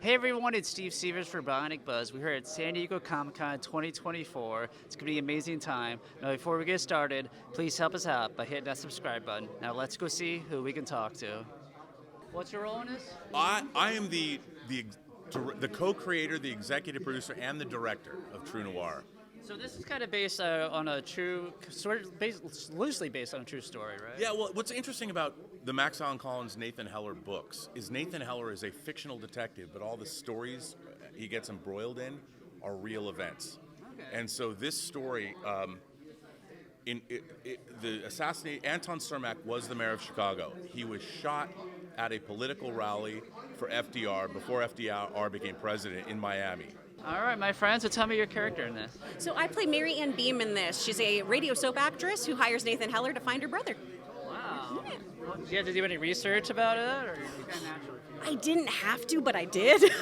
Hey everyone, it's Steve Sievers for Bionic Buzz. We're here at San Diego Comic-Con 2024. It's going to be an amazing time. Now before we get started, please help us out by hitting that subscribe button. Now let's go see who we can talk to. What's your role in this? I am the co-creator, the executive producer, and the director of True Noir. So this is kind of based on a true, loosely based on a true story, right? Yeah, well, what's interesting about the Max Allan Collins Nathan Heller books is Nathan Heller is a fictional detective, but all the stories he gets embroiled in are real events. Okay. And so this story, the assassination, Anton Cermak was the mayor of Chicago. He was shot at a political rally for FDR before FDR became president in Miami. All right, my friends, so tell me your character in this. So I play Mary Ann Beam in this. She's a radio soap actress who hires Nathan Heller to find her brother. Wow. Well, did you have to do any research about it, or you kind of naturally? I didn't have to, but I did.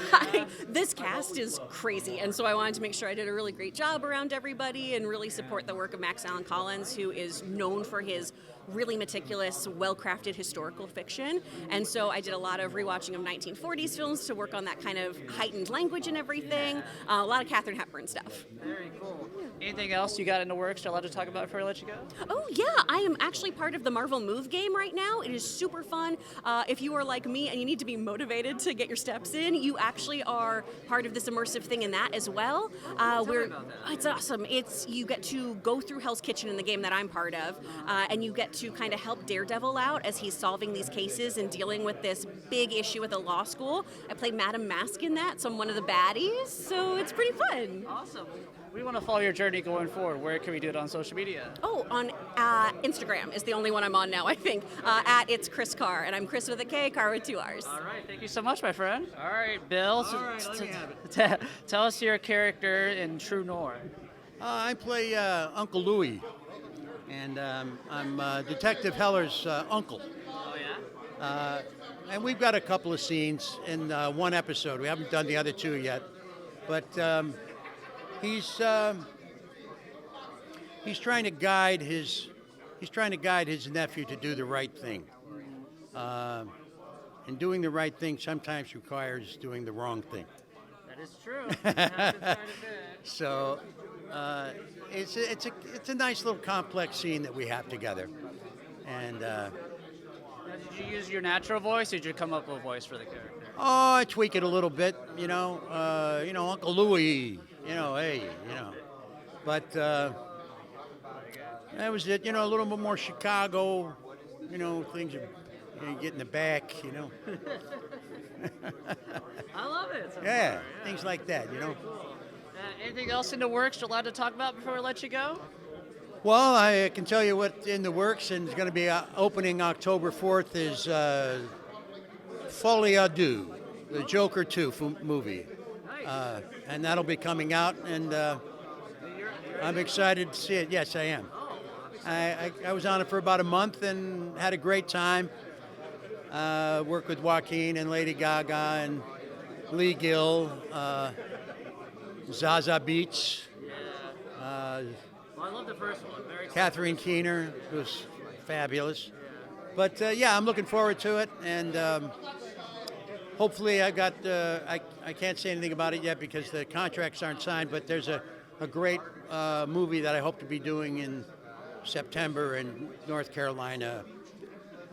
This cast is crazy, and so I wanted to make sure I did a really great job around everybody and really support the work of Max Allan Collins, who is known for his really meticulous, well-crafted historical fiction. And so I did a lot of rewatching of 1940s films to work on that kind of heightened language and everything. A lot of Katharine Hepburn stuff. Very cool. Anything else you got in the works you're allowed to talk about before I let you go? Oh, yeah. I am actually part of the Marvel Move game right now. It is super fun. If you are like me and you need to be motivated to get your steps in, you actually are part of this immersive thing in that as well. Tell me about that. It's awesome. You get to go through Hell's Kitchen in the game that I'm part of, and you get to kind of help Daredevil out as he's solving these cases and dealing with this big issue with a law school. I play Madam Mask in that, so I'm one of the baddies, so it's pretty fun. Awesome. We want to follow your journey going forward. Where can we do it on social media? Oh, on Instagram is the only one I'm on now, I think. At It's Kris Carr, and I'm Kris with a K, Carr with 2 R's. All right, thank you so much, my friend. All right, Bill. All right, let me have it. Tell us your character in True Noir. I play Uncle Louie, and I'm Detective Heller's uncle. Oh, yeah? And we've got a couple of scenes in one episode. We haven't done the other two yet, but he's trying to guide his nephew to do the right thing. And doing the right thing sometimes requires doing the wrong thing. That is true. Happens quite a bit. So it's a nice little complex scene that we have together. And Now, did you use your natural voice, or did you come up with a voice for the character? I tweak it a little bit, Uncle Louie, hey. But that was it, a little bit more Chicago, things are get in the back, I love it. So Yeah, far, things like that, Cool. Anything else in the works you're allowed to talk about before we let you go? Well, I can tell you what's in the works, and it's going to be opening October 4th is Folie à Deux, the Joker 2 movie. Nice. And that'll be coming out, and I'm excited to see it. Yes, I am. I was on it for about a month and had a great time. Worked with Joaquin and Lady Gaga and Lee Gill, Zaza Beetz, Well, I love the first one. Very Catherine Keener, who was fabulous. But I'm looking forward to it, and hopefully I can't say anything about it yet because the contracts aren't signed, but there's a great movie that I hope to be doing in September in North Carolina.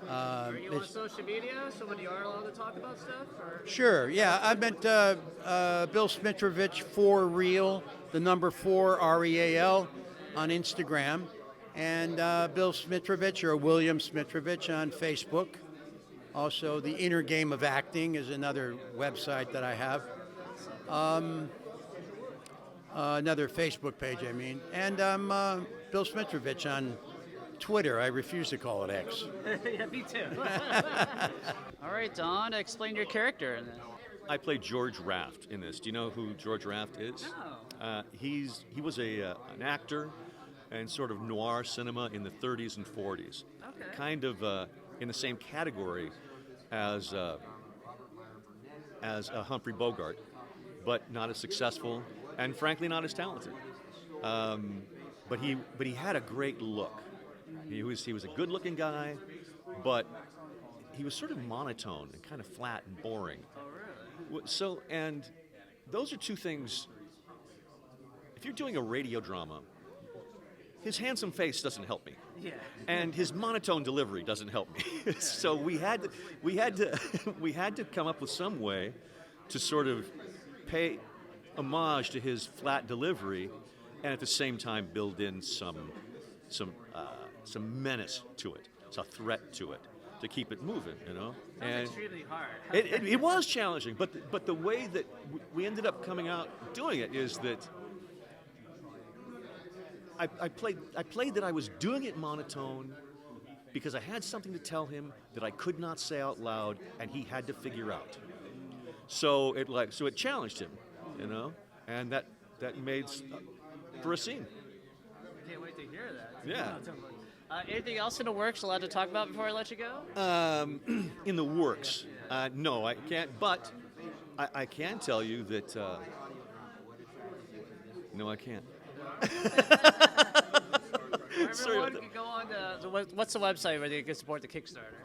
Are you on social media, so when you are allowed to talk about stuff? Or? Sure, yeah. I met Bill Smitrovich, for real, the number 4, REAL, on Instagram, and Bill Smitrovich, or William Smitrovich, on Facebook. Also, The Inner Game of Acting is another website that I have. Another Facebook page, I mean. And I'm Bill Smitrovich on Twitter. I refuse to call it X. Yeah, me too. All right, Don, explain your character in this. I play George Raft in this. Do you know who George Raft is? No. He was an actor and sort of noir cinema in the 30s and 40s. Okay. Kind of in the same category as Humphrey Bogart, but not as successful and frankly not as talented. But he had a great look. He was a good-looking guy, but he was sort of monotone and kind of flat and boring. Oh, really? So, and those are two things. If you're doing a radio drama, his handsome face doesn't help me. Yeah. And his monotone delivery doesn't help me. So we had to come up with some way to sort of pay homage to his flat delivery, and at the same time build in some menace to it, some threat to it, to keep it moving, you know. That's extremely hard. It was challenging, but the way that we ended up coming out doing it is that I played that I was doing it monotone because I had something to tell him that I could not say out loud, and he had to figure out. So it challenged him, you know, and that made for a scene. I can't wait to hear that. Yeah. Anything else in the works allowed to talk about before I let you go? In the works, no, I can't. But I can tell you that no, I can't. Everyone can go on to what's the website where they can support the Kickstarter?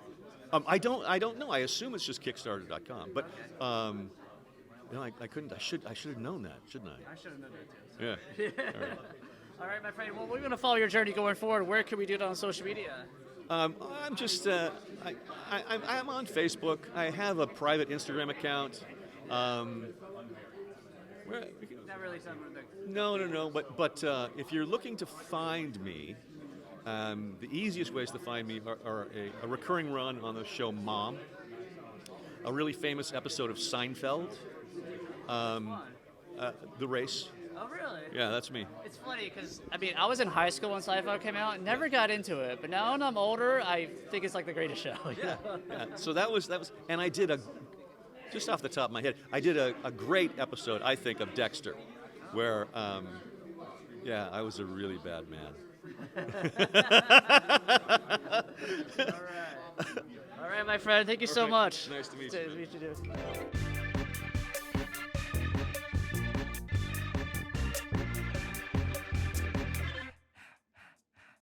I don't know. I assume it's just Kickstarter.com. But no, I couldn't. I should have known that, shouldn't I? I should have known that too. Yeah. All right. All right, my friend. Well, we're going to follow your journey going forward. Where can we do it on social media? I'm just I'm on Facebook. I have a private Instagram account. Not really something. No. But if you're looking to find me, the easiest ways to find me are a recurring run on the show Mom, a really famous episode of Seinfeld, The Race. Oh, really? Yeah, that's me. It's funny because, I was in high school when Seinfeld came out and never got into it. But now when I'm older, I think it's like the greatest show. Yeah. So that was, and I did just off the top of my head, I did a great episode, I think, of Dexter, where, I was a really bad man. All right, my friend. Thank you so much. Nice to meet you.